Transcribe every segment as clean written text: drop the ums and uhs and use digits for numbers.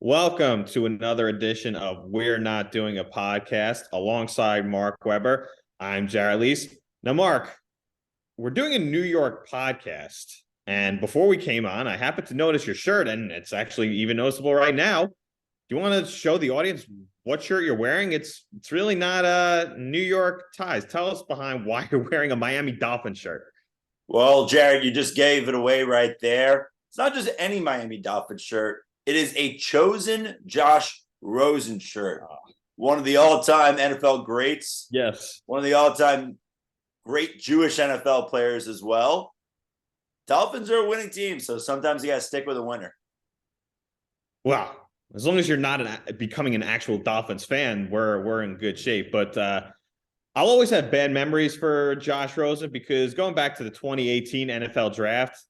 Welcome to another edition of We're Not Doing a Podcast alongside Mark Weber. I'm Jared Leese. Now, Mark, we're doing a New York podcast. And before we came on, I happened to notice your shirt, and it's actually even noticeable right now. Do you want to show the audience what shirt you're wearing? It's really not New York ties. Tell us behind why you're wearing a Miami Dolphins shirt. Well, Jared, you just gave it away right there. It's not just any Miami Dolphins shirt. It is a chosen Josh Rosen shirt. One of the all-time NFL greats. Yes. One of the all-time great Jewish NFL players as well. Dolphins are a winning team, so sometimes you got to stick with a winner. Well, as long as you're not becoming an actual Dolphins fan, we're in good shape. But I'll always have bad memories for Josh Rosen because going back to the 2018 NFL draft,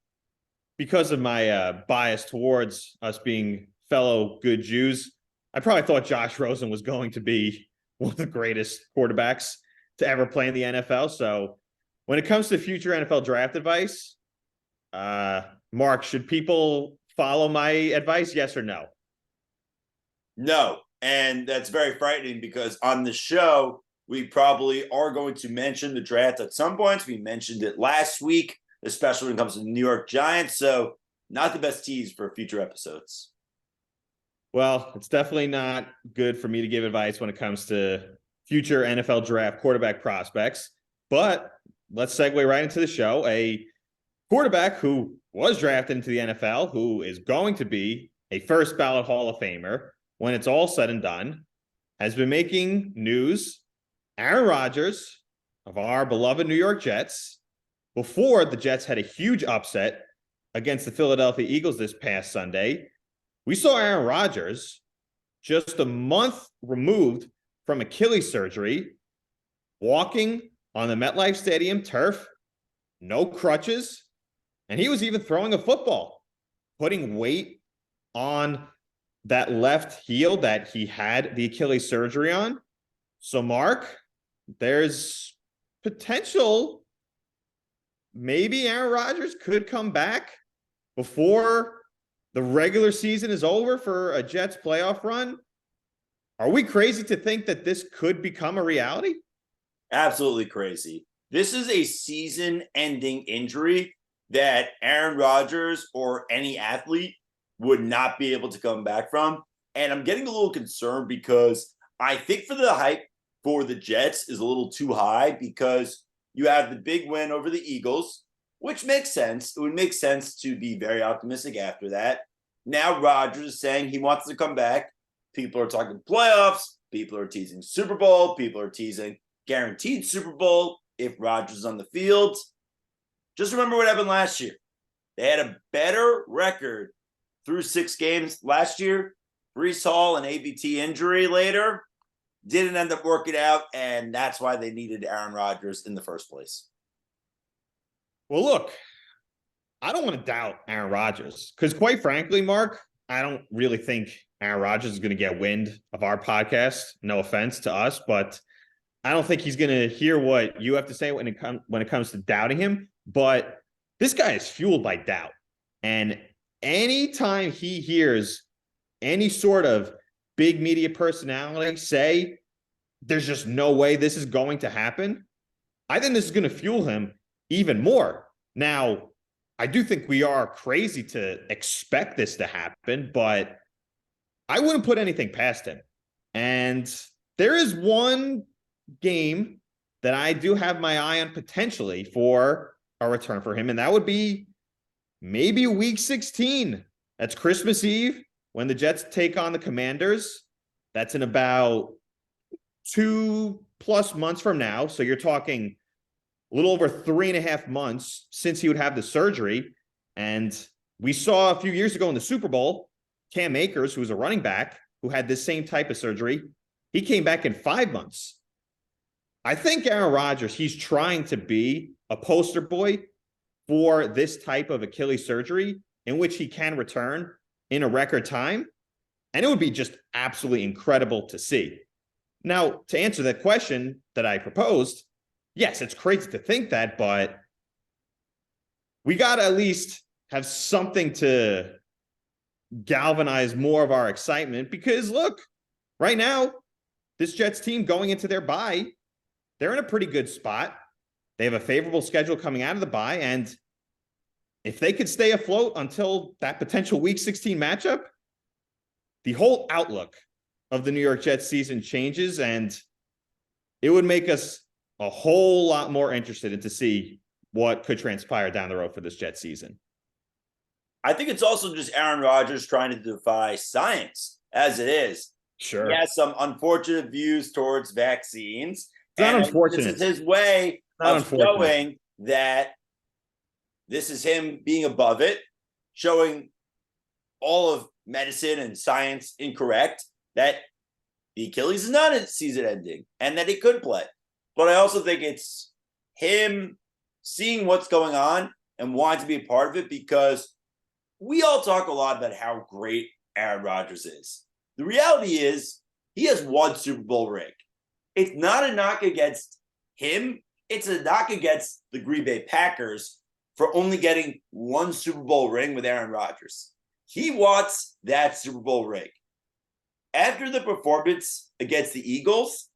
because of my bias towards us being fellow good Jews, I probably thought Josh Rosen was going to be one of the greatest quarterbacks to ever play in the NFL. So when it comes to future NFL draft advice, Mark, should people follow my advice? Yes or no? No. And that's very frightening because on the show, we probably are going to mention the draft at some points. We mentioned it last week, especially when it comes to the New York Giants. So not the best tease for future episodes. Well, it's definitely not good for me to give advice when it comes to future NFL draft quarterback prospects. But let's segue right into the show. A quarterback who was drafted into the NFL, who is going to be a first ballot Hall of Famer when it's all said and done, has been making news. Aaron Rodgers of our beloved New York Jets, before the Jets had a huge upset against the Philadelphia Eagles this past Sunday. We saw Aaron Rodgers just a month removed from Achilles surgery, walking on the MetLife Stadium turf, no crutches, and he was even throwing a football, putting weight on that left heel that he had the Achilles surgery on. So, Mark, there's potential maybe Aaron Rodgers could come back before the regular season is over for a Jets playoff run. Are we crazy to think that this could become a reality? Absolutely crazy. This is a season-ending injury that Aaron Rodgers or any athlete would not be able to come back from. And I'm getting a little concerned because I think for the hype for the Jets is a little too high because you have the big win over the Eagles, which makes sense. It would make sense to be very optimistic after that. Now Rodgers is saying he wants to come back. People are talking playoffs. People are teasing Super Bowl. People are teasing guaranteed Super Bowl if Rodgers is on the field. Just remember what happened last year. They had a better record through 6 games last year. Breece Hall, an ABT injury later, didn't end up working out, and that's why they needed Aaron Rodgers in the first place. Well, look, I don't want to doubt Aaron Rodgers because, quite frankly, Mark, I don't really think Aaron Rodgers is going to get wind of our podcast. No offense to us, but I don't think he's going to hear what you have to say when it comes to doubting him. But this guy is fueled by doubt, and anytime he hears any sort of big media personality say there's just no way this is going to happen, I think this is going to fuel him even more. Now, I do think we are crazy to expect this to happen, but I wouldn't put anything past him. And there is one game that I do have my eye on potentially for a return for him, and that would be maybe week 16. That's Christmas Eve when the Jets take on the Commanders. That's in about 2+ months from now. So you're talking a little over 3.5 months since he would have the surgery. And we saw a few years ago in the Super Bowl, Cam Akers, who was a running back, who had this same type of surgery. He came back in 5 months. I think Aaron Rodgers, he's trying to be a poster boy for this type of Achilles surgery in which he can return in a record time. And it would be just absolutely incredible to see. Now, to answer that question that I proposed, yes, it's crazy to think that, but we got to at least have something to galvanize more of our excitement because look, right now, this Jets team going into their bye, they're in a pretty good spot. They have a favorable schedule coming out of the bye. And if they could stay afloat until that potential week 16 matchup, the whole outlook of the New York Jets season changes. And it would make us a whole lot more interested to see what could transpire down the road for this Jets season. I think it's also just Aaron Rodgers trying to defy science as it is. Sure. He has some unfortunate views towards vaccines. It's not and unfortunate. This is his way of showing that this is him being above it, showing all of medicine and science incorrect, that the Achilles is not a season ending and that he could play. But I also think it's him seeing what's going on and wanting to be a part of it, because we all talk a lot about how great Aaron Rodgers is. The reality is he has one Super Bowl ring. It's not a knock against him. It's a knock against the Green Bay Packers for only getting one Super Bowl ring with Aaron Rodgers. He wants that Super Bowl ring. After the performance against the Eagles,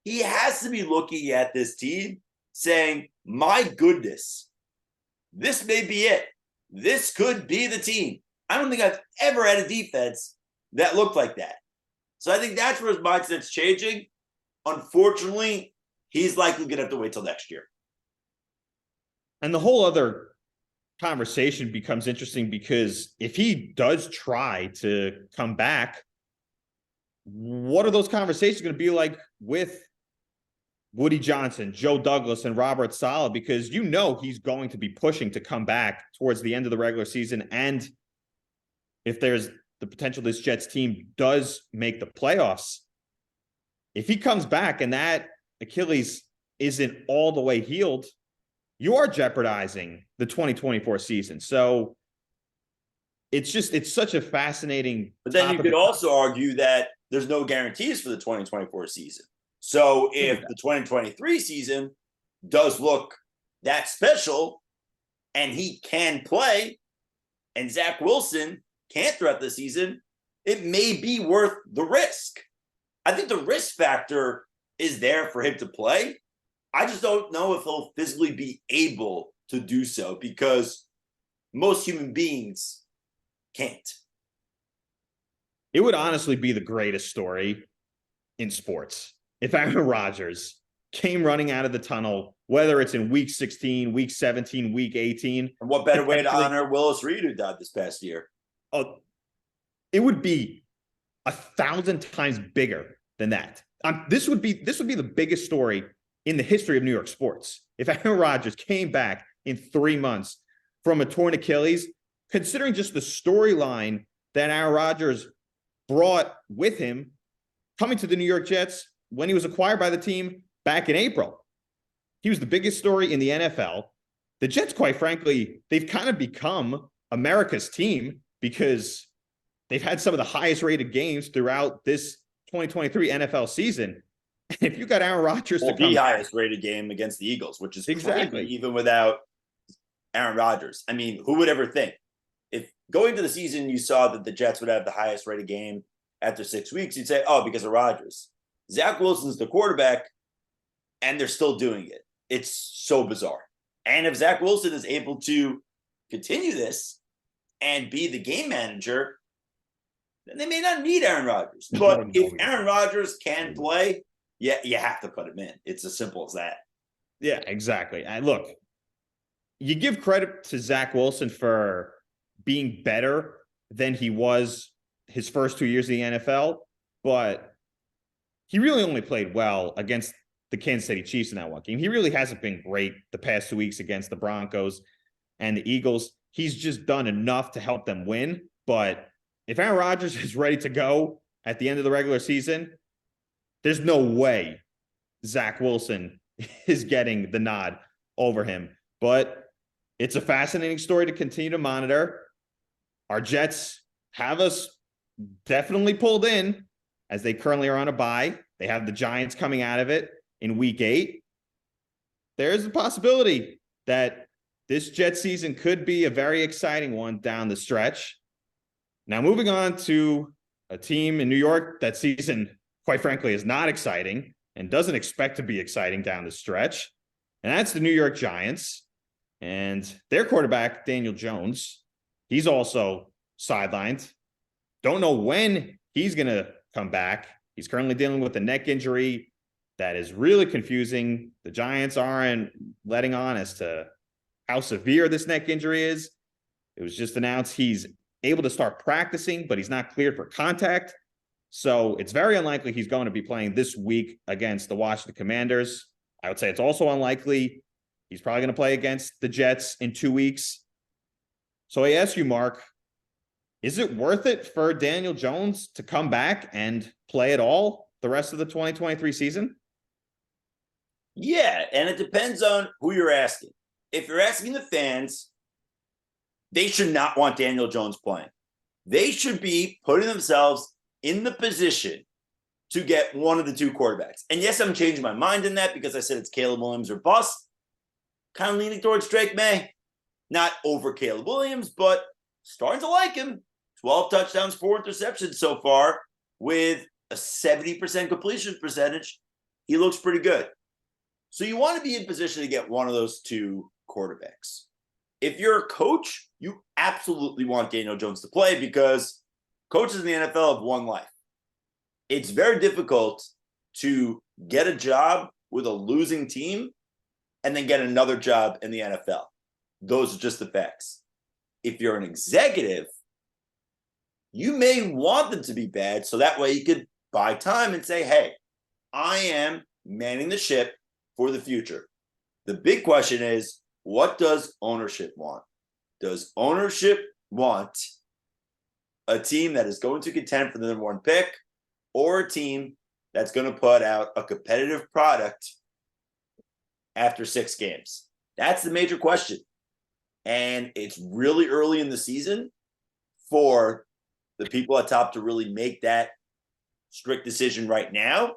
he has to be looking at this team saying, my goodness, this may be it. This could be the team. I don't think I've ever had a defense that looked like that. So I think that's where his mindset's changing. Unfortunately, he's likely going to have to wait till next year. And the whole other conversation becomes interesting because if he does try to come back, what are those conversations going to be like with Woody Johnson, Joe Douglas, and Robert Saleh? Because you know he's going to be pushing to come back towards the end of the regular season. And if there's the potential this Jets team does make the playoffs, if he comes back and that Achilles isn't all the way healed, you are jeopardizing the 2024 season. So it's such a fascinating. But then you could also argue that there's no guarantees for the 2024 season. So if the 2023 season does look that special and he can play and Zach Wilson can't throughout the season, it may be worth the risk. I think the risk factor is there for him to play. I just don't know if he'll physically be able to do so because most human beings can't. It would honestly be the greatest story in sports if Aaron Rodgers came running out of the tunnel, whether it's in week 16, week 17, week 18. And what better way to honor Willis Reed, who died this past year? Oh, it would be 1,000 times bigger than that. This would be the biggest story in the history of New York sports. If Aaron Rodgers came back in 3 months from a torn Achilles, considering just the storyline that Aaron Rodgers brought with him coming to the New York Jets when he was acquired by the team back in April. He was the biggest story in the NFL. The Jets, quite frankly, they've kind of become America's team because they've had some of the highest rated games throughout this 2023 NFL season. And if you got Aaron Rodgers to come, the highest rated game against the Eagles, which is exactly crazy, even without Aaron Rodgers. I mean, who would ever think? If going to the season you saw that the Jets would have the highest rated game after 6 weeks, you'd say, oh, because of Rodgers. Zach Wilson's the quarterback, and they're still doing it. It's so bizarre. And if Zach Wilson is able to continue this and be the game manager, then they may not need Aaron Rodgers. But if Aaron Rodgers can play, yeah, you have to put him in. It's as simple as that. Yeah, exactly. And look, you give credit to Zach Wilson for being better than he was his first 2 years in the NFL, but he really only played well against the Kansas City Chiefs in that one game. He really hasn't been great the past 2 weeks against the Broncos and the Eagles. He's just done enough to help them win. But if Aaron Rodgers is ready to go at the end of the regular season, there's no way Zach Wilson is getting the nod over him. But it's a fascinating story to continue to monitor. Our Jets have us definitely pulled in as they currently are on a bye. They have the Giants coming out of it in week 8. There's a possibility that this Jet season could be a very exciting one down the stretch. Now, moving on to a team in New York that season, quite frankly, is not exciting and doesn't expect to be exciting down the stretch. And that's the New York Giants. And their quarterback, Daniel Jones, he's also sidelined. Don't know when he's going to come back. He's currently dealing with a neck injury that is really confusing. The Giants aren't letting on as to how severe this neck injury is. It was just announced he's able to start practicing, but he's not cleared for contact. So it's very unlikely he's going to be playing this week against the Washington Commanders. I would say it's also unlikely he's probably going to play against the Jets in 2 weeks. So I ask you, Mark, is it worth it for Daniel Jones to come back and play at all the rest of the 2023 season? Yeah, and it depends on who you're asking. If you're asking the fans, they should not want Daniel Jones playing. They should be putting themselves in the position to get one of the two quarterbacks. And yes, I'm changing my mind in that because I said it's Caleb Williams or bust. Kind of leaning towards Drake May. Not over Caleb Williams, but starting to like him. 12 touchdowns, 4 interceptions so far with a 70% completion percentage. He looks pretty good. So you want to be in position to get one of those two quarterbacks. If you're a coach, you absolutely want Daniel Jones to play because coaches in the NFL have one life. It's very difficult to get a job with a losing team and then get another job in the NFL. Those are just the facts. If you're an executive, you may want them to be bad so that way you could buy time and say, hey, I am manning the ship for the future. The big question is, what does ownership want? Does ownership want a team that is going to contend for the number one pick or a team that's going to put out a competitive product after 6 games? That's the major question. And it's really early in the season for the people at top to really make that strict decision right now.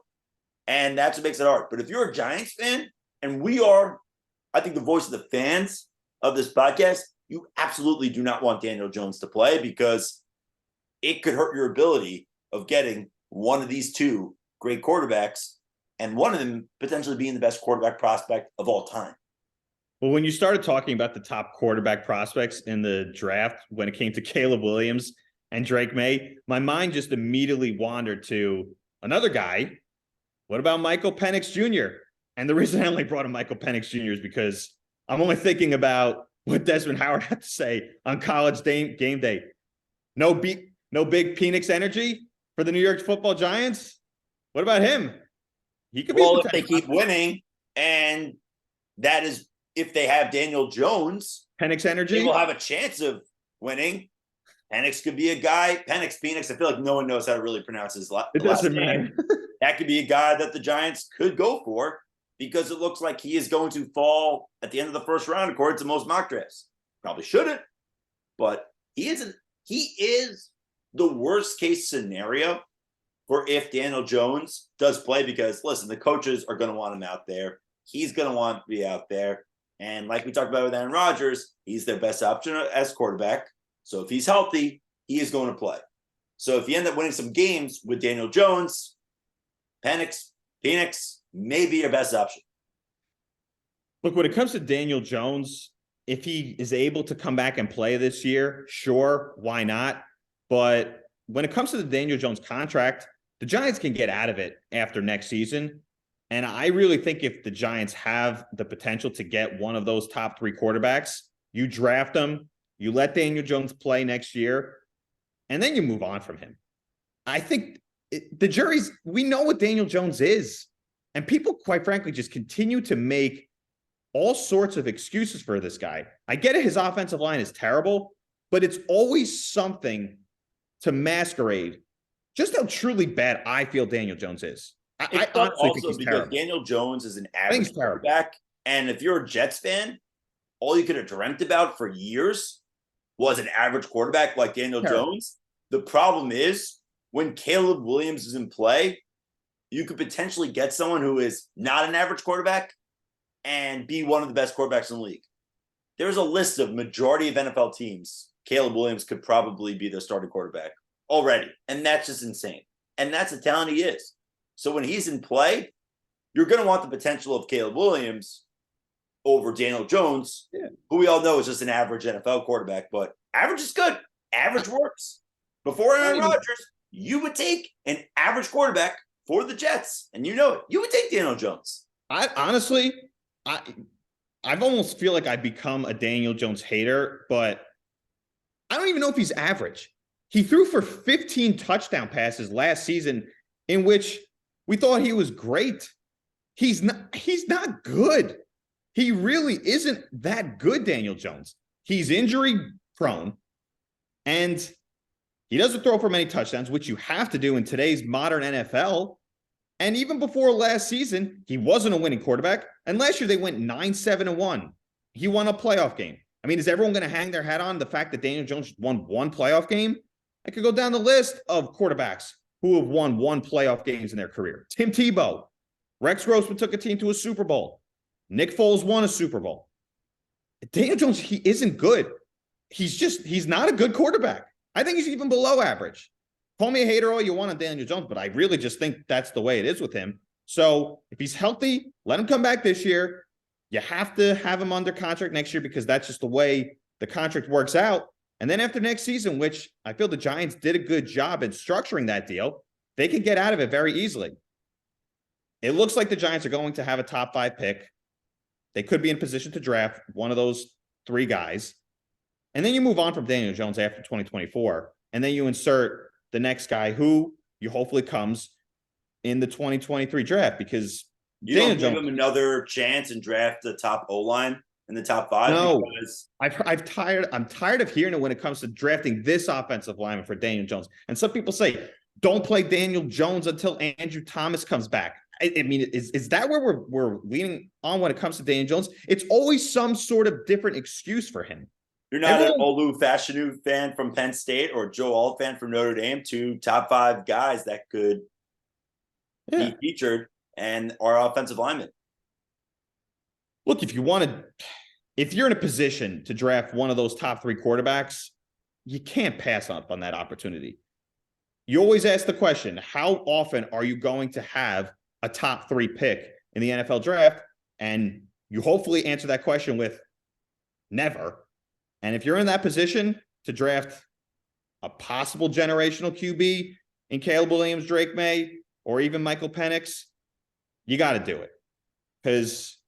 And that's what makes it hard. But if you're a Giants fan, and we are, I think, the voice of the fans of this podcast, you absolutely do not want Daniel Jones to play because it could hurt your ability of getting one of these two great quarterbacks and one of them potentially being the best quarterback prospect of all time. Well, when you started talking about the top quarterback prospects in the draft, when it came to Caleb Williams and Drake May, my mind just immediately wandered to another guy. What about Michael Penix Jr.? And the reason I only brought in Michael Penix Jr. is because I'm only thinking about what Desmond Howard had to say on college game day. No big Penix energy for the New York Football Giants. What about him? He could be. Well, if they keep winning, and that is if they have Daniel Jones, Penix energy, they will have a chance of winning. Penix could be a guy. Penix. I feel like no one knows how to really pronounce his last name. It doesn't matter. That could be a guy that the Giants could go for because it looks like he is going to fall at the end of the first round according to most mock drafts. Probably shouldn't, but he is the worst case scenario for if Daniel Jones does play because, listen, the coaches are going to want him out there. He's going to want to be out there. And like we talked about with AaronRodgers, he's their best option as quarterback. So if he's healthy, he is going to play. So if you end up winning some games with Daniel Jones, Penix may be your best option. Look, when it comes to Daniel Jones, if he is able to come back and play this year, sure, why not? But when it comes to the Daniel Jones contract, the Giants can get out of it after next season. And I really think if the Giants have the potential to get one of those top 3 quarterbacks, you draft them, you let Daniel Jones play next year, and then you move on from him. I think we know what Daniel Jones is. And people, quite frankly, just continue to make all sorts of excuses for this guy. I get it. His offensive line is terrible, but it's always something to masquerade just how truly bad I feel Daniel Jones is. I honestly think he's because terrible. Daniel Jones is an average quarterback. And if you're a Jets fan, all you could have dreamt about for years was an average quarterback like Daniel Jones. The problem is when Caleb Williams is in play, you could potentially get someone who is not an average quarterback and be one of the best quarterbacks in the league. There's a list of majority of NFL teams Caleb Williams could probably be their starting quarterback already. And that's just insane. And that's the talent he is. So when he's in play, you're going to want the potential of Caleb Williams over Daniel Jones, who we all know is just an average NFL quarterback, but average is good. Average works. Before Aaron Rodgers, you would take an average quarterback for the Jets, and you know it. You would take Daniel Jones. I've almost feel like I've become a Daniel Jones hater, but I don't even know if he's average. He threw for 15 touchdown passes last season, in which we thought he was great. He's not good. He really isn't that good, Daniel Jones. He's injury prone, and he doesn't throw for many touchdowns, which you have to do in today's modern NFL. And even before last season, he wasn't a winning quarterback. And last year they went 9-7-1. He won a playoff game. I mean, is everyone going to hang their hat on the fact that Daniel Jones won one playoff game? I could go down the list of quarterbacks who have won one playoff games in their career. Tim Tebow, Rex Grossman took a team to a Super Bowl. Nick Foles won a Super Bowl. Daniel Jones, he isn't good. He's not a good quarterback. I think he's even below average. Call me a hater all you want on Daniel Jones, but I really just think that's the way it is with him. So if he's healthy, let him come back this year. You have to have him under contract next year because that's just the way the contract works out. And then after next season, which I feel the Giants did a good job in structuring that deal, they could get out of it very easily. It looks like the Giants are going to have a top 5 pick. They could be in position to draft one of those 3 guys. And then you move on from Daniel Jones after 2024. And then you insert the next guy who you hopefully comes in the 2023 draft, because you don't give him another chance and draft the top O-line in the top 5. No, because I'm tired of hearing it when it comes to drafting this offensive lineman for Daniel Jones. And some people say, don't play Daniel Jones until Andrew Thomas comes back. I mean, is that where we're leaning on when it comes to Daniel Jones? It's always some sort of different excuse for him. You're not an Olu Fashanu fan from Penn State or Joe Alt fan from Notre Dame, 2 top 5 guys that could be featured and are offensive linemen. Look, if you're in a position to draft one of those top 3 quarterbacks, you can't pass up on that opportunity. You always ask the question, how often are you going to have a top 3 pick in the NFL draft? And you hopefully answer that question with never. And if you're in that position to draft a possible generational QB in Caleb Williams, Drake May, or even Michael Penix, you got to do it. Because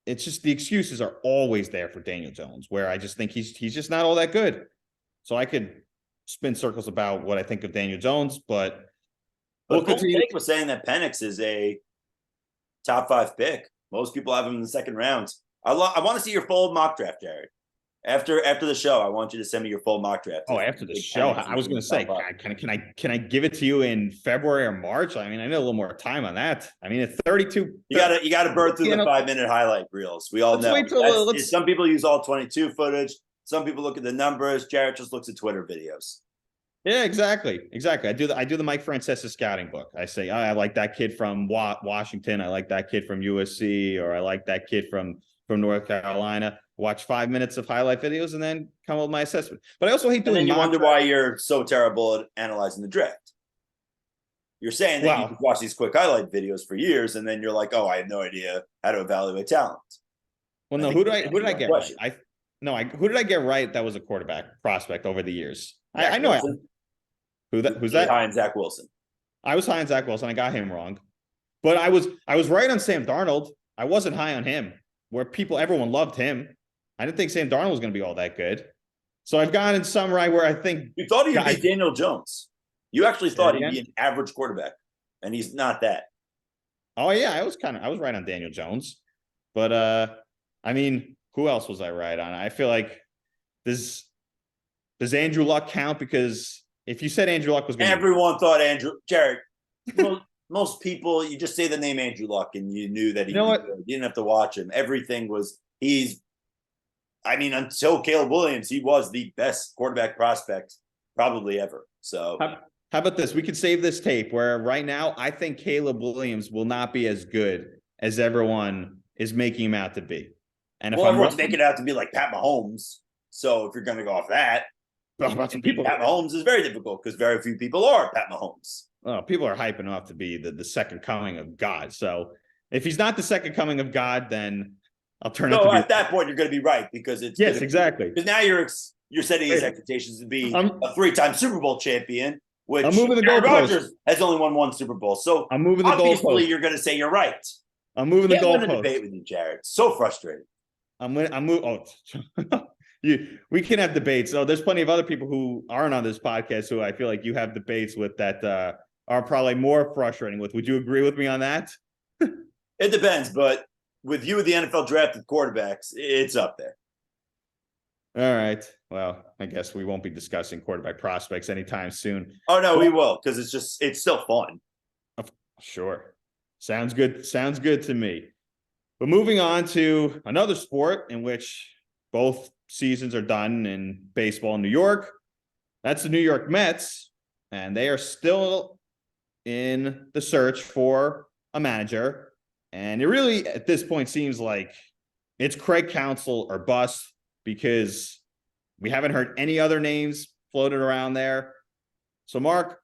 it's just the excuses are always there for Daniel Jones, where I just think he's just not all that good. So I could spin circles about what I think of Daniel Jones, but Jake was saying that Penix is a top 5 pick. Most people have him in the second round. I want to see your full mock draft, Jared. After the show, I want you to send me your full mock draft. Oh, after the show, I was going to say, can I give it to you in February or March? I mean, I need a little more time on that. I mean, it's 32. You got to burn through the 5-minute highlight reels. We all know. Some people use all 22 footage. Some people look at the numbers. Jared just looks at Twitter videos. Yeah, exactly. I do the Mike Francesa scouting book. I say, I like that kid from Washington. I like that kid from USC, or I like that kid from North Carolina. Watch 5 minutes of highlight videos and then come up with my assessment. But I also hate doing. And then you wonder why you're so terrible at analyzing the draft. You're saying that you can watch these quick highlight videos for years, and then you're like, "Oh, I have no idea how to evaluate talent." Well, no. Who did I get right? Who did I get right? That was a quarterback prospect over the years. I know. Who's that? High on Zach Wilson. I was high on Zach Wilson. I got him wrong, but I was right on Sam Darnold. I wasn't high on him. Where everyone loved him. I didn't think Sam Darnold was going to be all that good. So I've gone in some right where I think you thought he'd be Daniel Jones. You actually thought he'd be an average quarterback, and he's not that. Oh yeah, I was right on Daniel Jones, but I mean, who else was I right on? I feel like does Andrew Luck count? Because if you said Andrew Luck was going, everyone thought Jared. Most people, you just say the name Andrew Luck, and you knew that he. You didn't have to watch him. Everything was until Caleb Williams, he was the best quarterback prospect probably ever. So how about this? We could save this tape where right now I think Caleb Williams will not be as good as everyone is making him out to be. And everyone's making it out to be like Pat Mahomes. So if you're going to go off that, People, Pat Mahomes is very difficult because very few people are Pat Mahomes. People are hyping off to be the second coming of God. So if he's not the second coming of God, then I'll turn out to be. At that point, you're going to be right because it's exactly. Because now you're setting his expectations to be a 3-time Super Bowl champion, which I'm moving the goalpost. Rodgers has only won 1 Super Bowl. So I'm moving the goalpost. Obviously, you're going to say you're right. I'm moving the goalpost. I can't win a debate with you, Jared. So frustrating. I'm moving. Oh, we can have debates. So there's plenty of other people who aren't on this podcast who I feel like you have debates with that are probably more frustrating with. Would you agree with me on that? It depends, but with you with the NFL draft with quarterbacks, it's up there. All right. Well, I guess we won't be discussing quarterback prospects anytime soon. Oh no, we will, because it's still fun. Sure. Sounds good. Sounds good to me. But moving on to another sport in which both seasons are done in baseball in New York. That's the New York Mets, and they are still in the search for a manager. And it really, at this point, seems like it's Craig Counsell or bust, because we haven't heard any other names floated around there. So, Mark,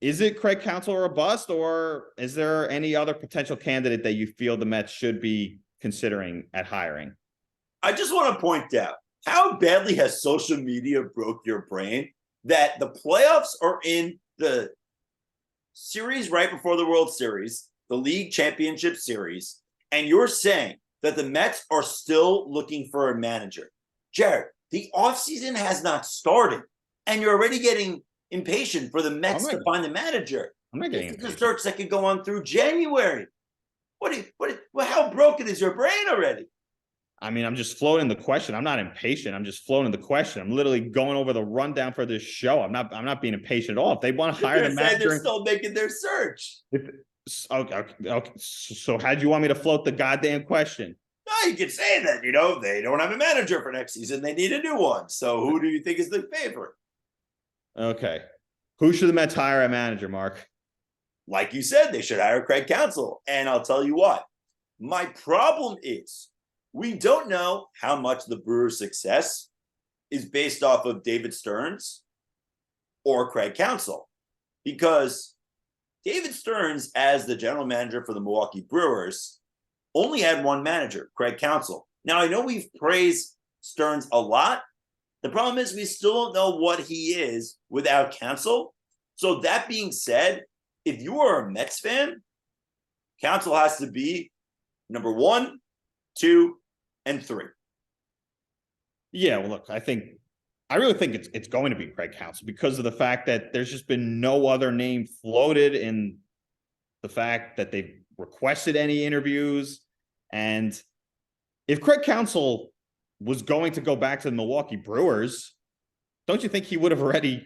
is it Craig Counsell or a bust, or is there any other potential candidate that you feel the Mets should be considering at hiring? I just want to point out, how badly has social media broke your brain that the playoffs are in the series right before the World Series, the League Championship Series, and you're saying that the Mets are still looking for a manager? Jared, the offseason has not started, and you're already getting impatient for the Mets to find the manager. I'm not getting impatient. It's a search that could go on through January. How broken is your brain already? I mean, I'm just floating the question. I'm not impatient. I'm just floating the question. I'm literally going over the rundown for this show. I'm not being impatient at all. If they want to hire the manager, they're still making their search. Okay. So how do you want me to float the goddamn question? No, you could say that, they don't have a manager for next season. They need a new one. So who do you think is the favorite? Okay. Who should the Mets hire a manager, Mark? Like you said, they should hire Craig Counsell. And I'll tell you what. My problem is we don't know how much the Brewers' success is based off of David Stearns or Craig Counsell. Because David Stearns, as the general manager for the Milwaukee Brewers, only had one manager, Craig Counsell. Now, I know we've praised Stearns a lot. The problem is we still don't know what he is without Counsell. So that being said, if you are a Mets fan, Counsell has to be number 1, 2, and 3. Yeah, well, look, I really think it's going to be Craig Counsell because of the fact that there's just been no other name floated in the fact that they've requested any interviews. And if Craig Counsell was going to go back to the Milwaukee Brewers, don't you think he would have already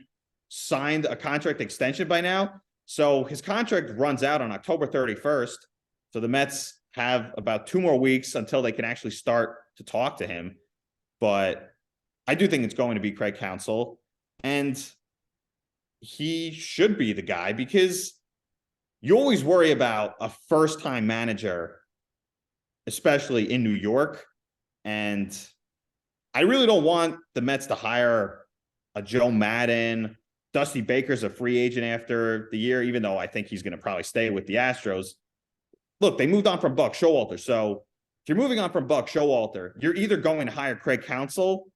signed a contract extension by now? So his contract runs out on October 31st. So the Mets have about 2 more weeks until they can actually start to talk to him. But I do think it's going to be Craig Counsell, and he should be the guy because you always worry about a first-time manager, especially in New York. And I really don't want the Mets to hire a Joe Madden. Dusty Baker's a free agent after the year, even though I think he's going to probably stay with the Astros. Look, they moved on from Buck Showalter. So if you're moving on from Buck Showalter, you're either going to hire Craig Counsell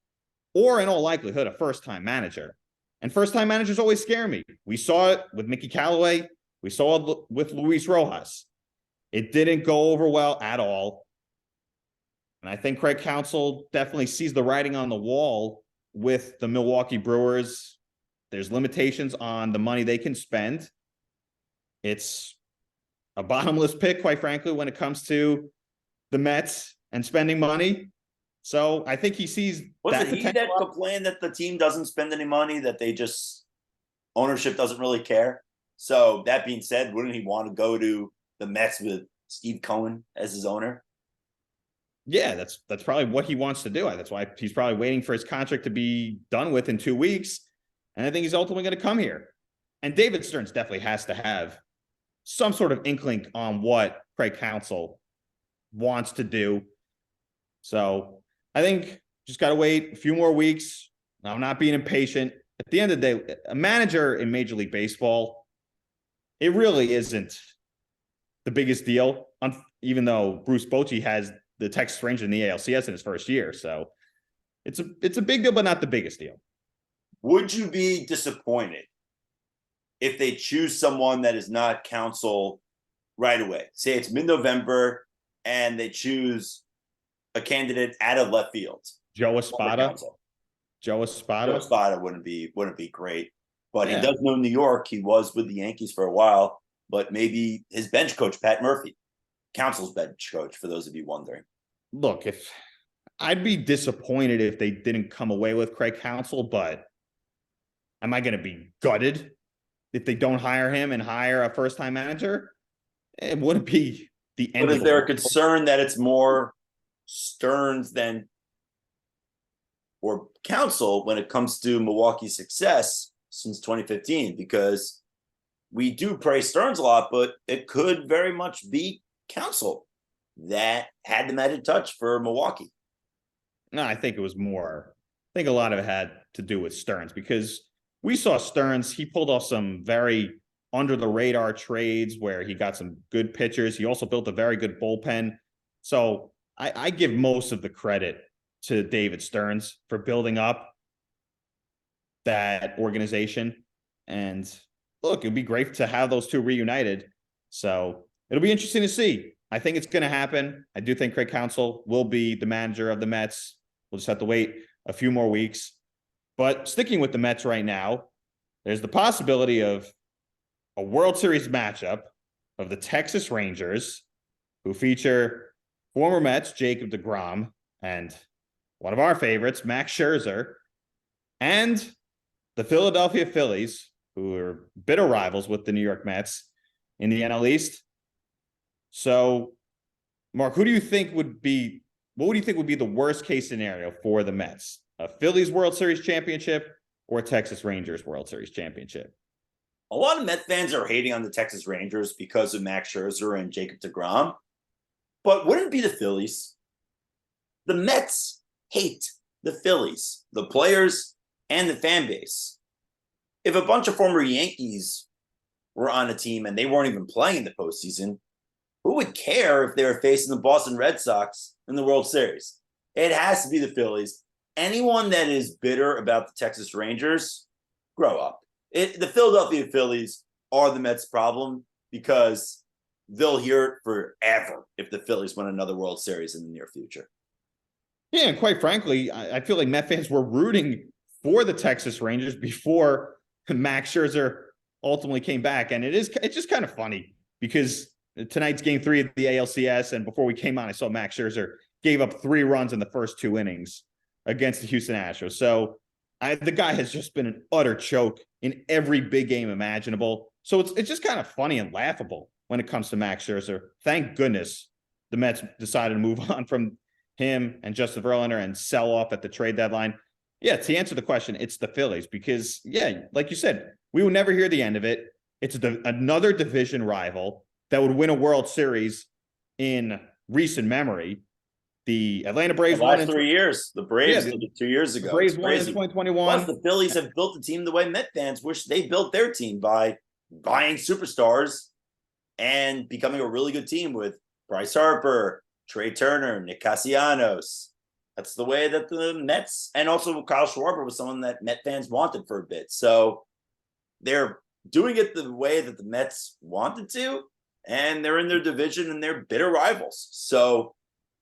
or in all likelihood, a first-time manager. And first-time managers always scare me. We saw it with Mickey Callaway. We saw it with Luis Rojas. It didn't go over well at all. And I think Craig Counsell definitely sees the writing on the wall with the Milwaukee Brewers. There's limitations on the money they can spend. It's a bottomless pit, quite frankly, when it comes to the Mets and spending money. So I think he sees that he that complained that the team doesn't spend any money, that they just ownership doesn't really care. So that being said, wouldn't he want to go to the Mets with Steve Cohen as his owner? Yeah, that's probably what he wants to do. That's why he's probably waiting for his contract to be done with in 2 weeks. And I think he's ultimately going to come here. And David Stearns definitely has to have some sort of inkling on what Craig Counsell wants to do. So I think just got to wait a few more weeks. I'm not being impatient. At the end of the day, a manager in Major League Baseball, it really isn't the biggest deal, even though Bruce Bochy has the Texas Rangers in the ALCS in his first year. So it's a big deal, but not the biggest deal. Would you be disappointed if they choose someone that is not Counsell right away? Say it's mid-November and they choose a candidate out of left field. Joe Espada. Joe Espada wouldn't be great, but Yeah. he does know New York. He was with the Yankees for a while, but maybe his bench coach, Pat Murphy, Counsell's bench coach, for those of you wondering. Look, if I'd be disappointed if they didn't come away with Craig Counsell, but am I going to be gutted if they don't hire him and hire a first-time manager? It wouldn't be the end. But is there a concern that it's more Stearns than or Counsell when it comes to Milwaukee's success since 2015? Because we do praise Stearns a lot, but it could very much be Counsell that had the magic touch for Milwaukee. No, I think it was more. I think a lot of it had to do with Stearns, because we saw Stearns. He pulled off some very under the radar trades where he got some good pitchers. He also built a very good bullpen. So I give most of the credit to David Stearns for building up that organization. And look, it'd be great to have those two reunited. So it'll be interesting to see. I think it's going to happen. I do think Craig Counsell will be the manager of the Mets. We'll just have to wait a few more weeks. But sticking with the Mets right now, there's the possibility of a World Series matchup of the Texas Rangers, who feature former Mets Jacob deGrom and one of our favorites, Max Scherzer, and the Philadelphia Phillies, who are bitter rivals with the New York Mets in the NL East. So, Mark, what do you think would be the worst case scenario for the Mets? A Phillies World Series championship or a Texas Rangers World Series championship? A lot of Met fans are hating on the Texas Rangers because of Max Scherzer and Jacob deGrom, but wouldn't it be the Phillies? The Mets hate the Phillies, the players and the fan base. If a bunch of former Yankees were on a team and they weren't even playing in the postseason, who would care if they were facing the Boston Red Sox in the World Series? It has to be the Phillies. Anyone that is bitter about the Texas Rangers, grow up. The Philadelphia Phillies are the Mets' problem because they'll hear it forever if the Phillies win another World Series in the near future. Yeah, and quite frankly, I feel like Met fans were rooting for the Texas Rangers before Max Scherzer ultimately came back. And it's just kind of funny because tonight's game 3 of the ALCS, and before we came on, I saw Max Scherzer gave up 3 runs in the first 2 innings against the Houston Astros. So the guy has just been an utter choke in every big game imaginable. So it's just kind of funny and laughable when it comes to Max Scherzer. Thank goodness the Mets decided to move on from him and Justin Verlander and sell off at the trade deadline. Yeah, to answer the question, it's the Phillies because, yeah, like you said, we will never hear the end of it. It's another division rival that would win a World Series in recent memory. The Atlanta Braves won in 3 years. The Braves did it 2 years ago. The Braves won in 2021. Plus, the Phillies have built a team the way Met fans wish they built their team by buying superstars and becoming a really good team with Bryce Harper, Trey Turner, Nick Castellanos. That's the way that the Mets, and also Kyle Schwarber was someone that Met fans wanted for a bit. So they're doing it the way that the Mets wanted to, and they're in their division and they're bitter rivals. So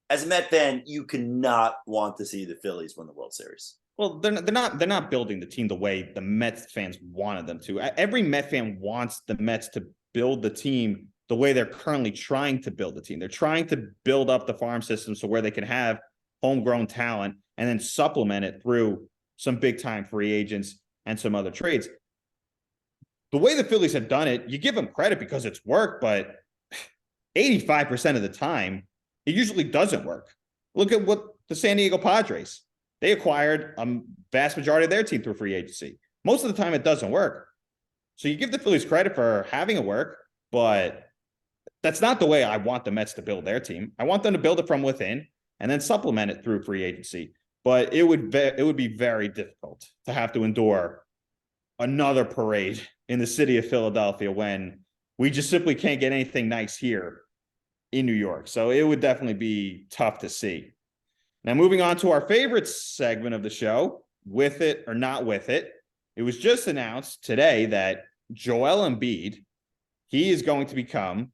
as a Met fan, you cannot want to see the Phillies win the World Series. Well, they're not building the team the way the Mets fans wanted them to. Every Met fan wants the Mets to build the team the way they're currently trying to build the team. They're trying to build up the farm system so where they can have homegrown talent and then supplement it through some big time free agents and some other trades. The way the Phillies have done it, you give them credit because it's worked, but 85% of the time, it usually doesn't work. Look at what the San Diego Padres, they acquired a vast majority of their team through free agency. Most of the time it doesn't work. So you give the Phillies credit for having it work, but that's not the way I want the Mets to build their team. I want them to build it from within and then supplement it through free agency. but it would be very difficult to have to endure another parade in the city of Philadelphia when we just simply can't get anything nice here in New York. So it would definitely be tough to see. Now, moving on to our favorite segment of the show, with it or not with it. It was just announced today that Joel Embiid, he is going to become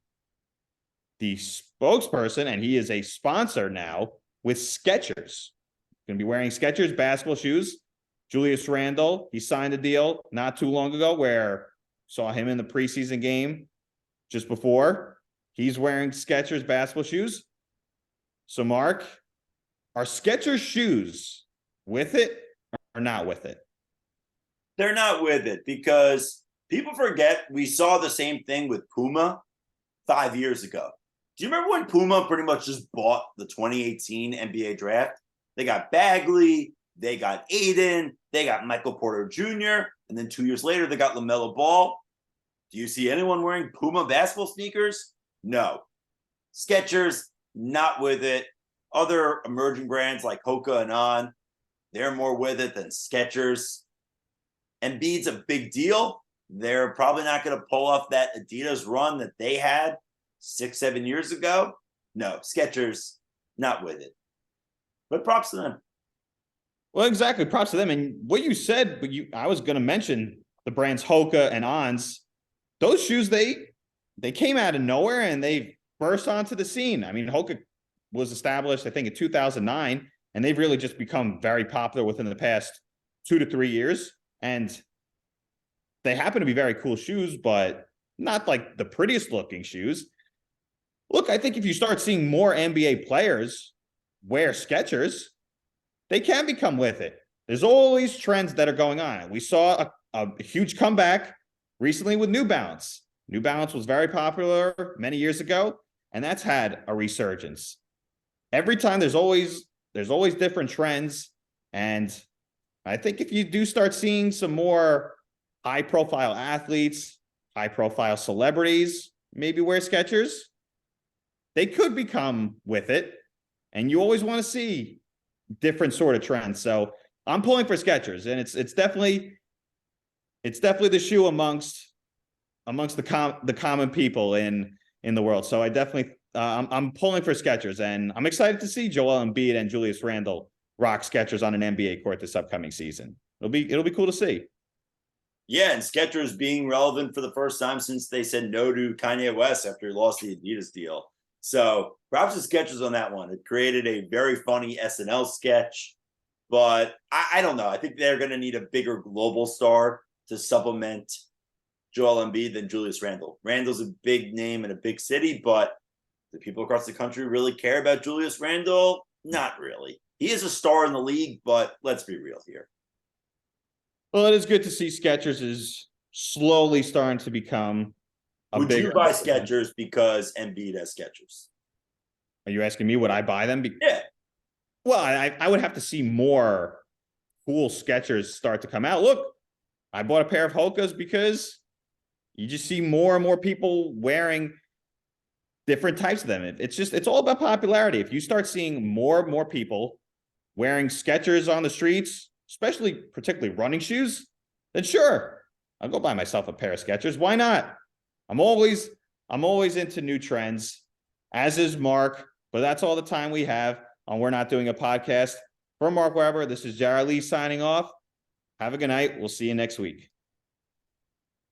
the spokesperson, and he is a sponsor now with Skechers. Going to be wearing Skechers basketball shoes. Julius Randle, he signed a deal not too long ago where saw him in the preseason game just before. He's wearing Skechers basketball shoes. So, Mark, are Skechers shoes with it or not with it? They're not with it because people forget we saw the same thing with Puma 5 years ago. Do you remember when Puma pretty much just bought the 2018 NBA draft? They got Bagley, they got Aiden, they got Michael Porter Jr., and then 2 years later, they got LaMelo Ball. Do you see anyone wearing Puma basketball sneakers? No. Skechers, not with it. Other emerging brands like Hoka and On, they're more with it than Skechers. Embiid's a big deal. They're probably not going to pull off that Adidas run that they had 6-7 years ago. No, Skechers, not with it. But props to them. Well, exactly. Props to them. And what you said, I was going to mention the brands Hoka and Ons. Those shoes, they came out of nowhere and they burst onto the scene. I mean, Hoka was established, I think, in 2009, and they've really just become very popular within the past 2 to 3 years. And they happen to be very cool shoes, but not like the prettiest looking shoes. Look, I think if you start seeing more NBA players wear Skechers, they can become with it. There's always trends that are going on. We saw a huge comeback recently with New Balance. New Balance was very popular many years ago, and that's had a resurgence. Every time there's always different trends, and I think if you do start seeing some more high-profile athletes, high-profile celebrities maybe wear Skechers, they could become with it, and you always want to see different sort of trends. So I'm pulling for Skechers, and it's definitely the shoe amongst the common people in the world. So I definitely I'm pulling for Skechers, and I'm excited to see Joel Embiid and Julius Randle rock Skechers on an NBA court this upcoming season. It'll be cool to see. Yeah, and Skechers being relevant for the first time since they said no to Kanye West after he lost the Adidas deal. So props to Skechers on that one. It created a very funny SNL sketch, but I don't know. I think they're going to need a bigger global star to supplement Joel Embiid than Julius Randle. Randle's a big name in a big city, but do people across the country really care about Julius Randle? Not really. He is a star in the league, but let's be real here. Well, it is good to see Skechers is slowly starting to become Would you buy Skechers because Embiid has Skechers? Are you asking me would I buy them? Yeah. Well, I would have to see more cool Skechers start to come out. Look, I bought a pair of Hokas because you just see more and more people wearing different types of them. It's all about popularity. If you start seeing more and more people wearing Skechers on the streets, particularly running shoes, then sure, I'll go buy myself a pair of Skechers. Why not? I'm always into new trends, as is Mark, but that's all the time we have on We're Not Doing a Podcast. For Mark Weber, this is Jared Lee signing off. Have a good night. We'll see you next week.